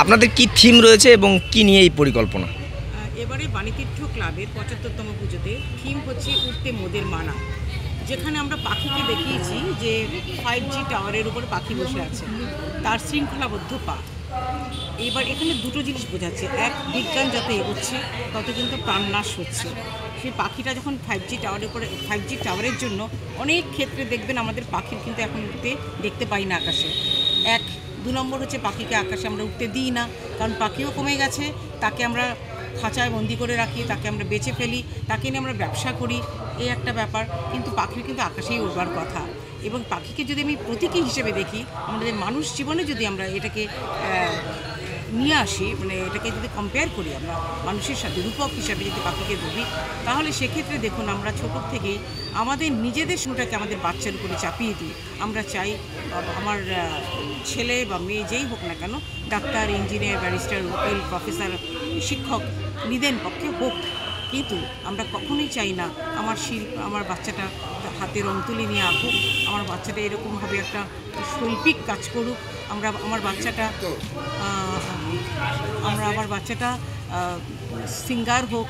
আপনাদের কি থিম রয়েছে এবং কি নিয়ে এই পরিকল্পনা? এবারে বাণীতীর্থ ক্লাবের ৭৫তম পুজোতে থিম হচ্ছে উঠতে মোদের মানা, যেখানে আমরা পাখিকে দেখিয়েছি যে 5G টাওয়ারের উপর পাখি বসে আছে, তার শৃঙ্খলাবদ্ধ পা। এবার এখানে দুটো জিনিস বোঝাচ্ছে, এক, বিজ্ঞান যত এগোচ্ছে তত কিন্তু প্রাণনাশ হচ্ছে। সেই পাখিটা যখন 5G টাওয়ারের উপরে 5G টাওয়ারের জন্য অনেক ক্ষেত্রে দেখবেন আমাদের পাখির কিন্তু এখন উঠতে দেখতে পাই না আকাশে। এক, 2 নম্বর হচ্ছে পাখিকে আকাশে আমরা উঠতে দিই না, কারণ পাখিও কমে গেছে, তাকে আমরা খাঁচায় বন্দি করে রাখি, তাকে আমরা বেচে ফেলি, তাকে নিয়ে আমরা ব্যবসা করি, এই একটা ব্যাপার। কিন্তু পাখির কিন্তু আকাশেই উড়বার কথা। এবং পাখিকে যদি আমি প্রতীকী হিসেবে দেখি, আমাদের মানুষ জীবনে যদি আমরা এটাকে নিয়ে আসি, মানে এটাকে যদি কম্পেয়ার করি আমরা মানুষের সাথে, রূপক হিসাবে যদি পাখিকে ধরি, তাহলে সেক্ষেত্রে দেখুন আমরা ছোটোর থেকেই আমাদের নিজেদের শুরুটাকে আমাদের বাচ্চার উপরে চাপিয়ে দিই। আমরা চাই আমার ছেলে বা মেয়ে যেই হোক না কেন, ডাক্তার, ইঞ্জিনিয়ার, ব্যারিস্টার, উকিল, প্রফেসর, শিক্ষক নিদেন পক্ষে হোক, কিন্তু আমরা কখনোই চাই না আমার বাচ্চাটা হাতে রং তুলি নিয়ে আঁকুক, আমার বাচ্চাটা এরকমভাবে একটা শৈল্পিক কাজ করুক, আমার বাচ্চাটা সিঙ্গার হোক,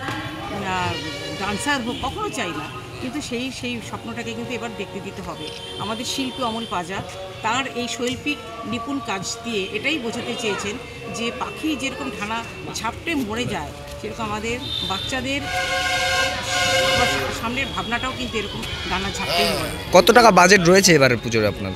ডান্সার হোক, কখনো চাই না। কিন্তু সেই স্বপ্নটাকে কিন্তু এবার দেখতে দিতে হবে। আমাদের শিল্পী অমল পাজা তার এই শৈল্পিক নিপুণ কাজ দিয়ে এটাই বোঝাতে চেয়েছেন যে পাখি যেরকম ডানা ঝাপটে মরে যায়, সেরকম আমাদের বাচ্চাদের সামনের ভাবনাটাও কিন্তু এরকম ডানা ঝাপটেই মরে। কত টাকা বাজেট রয়েছে এবারের পুজোর আপনার?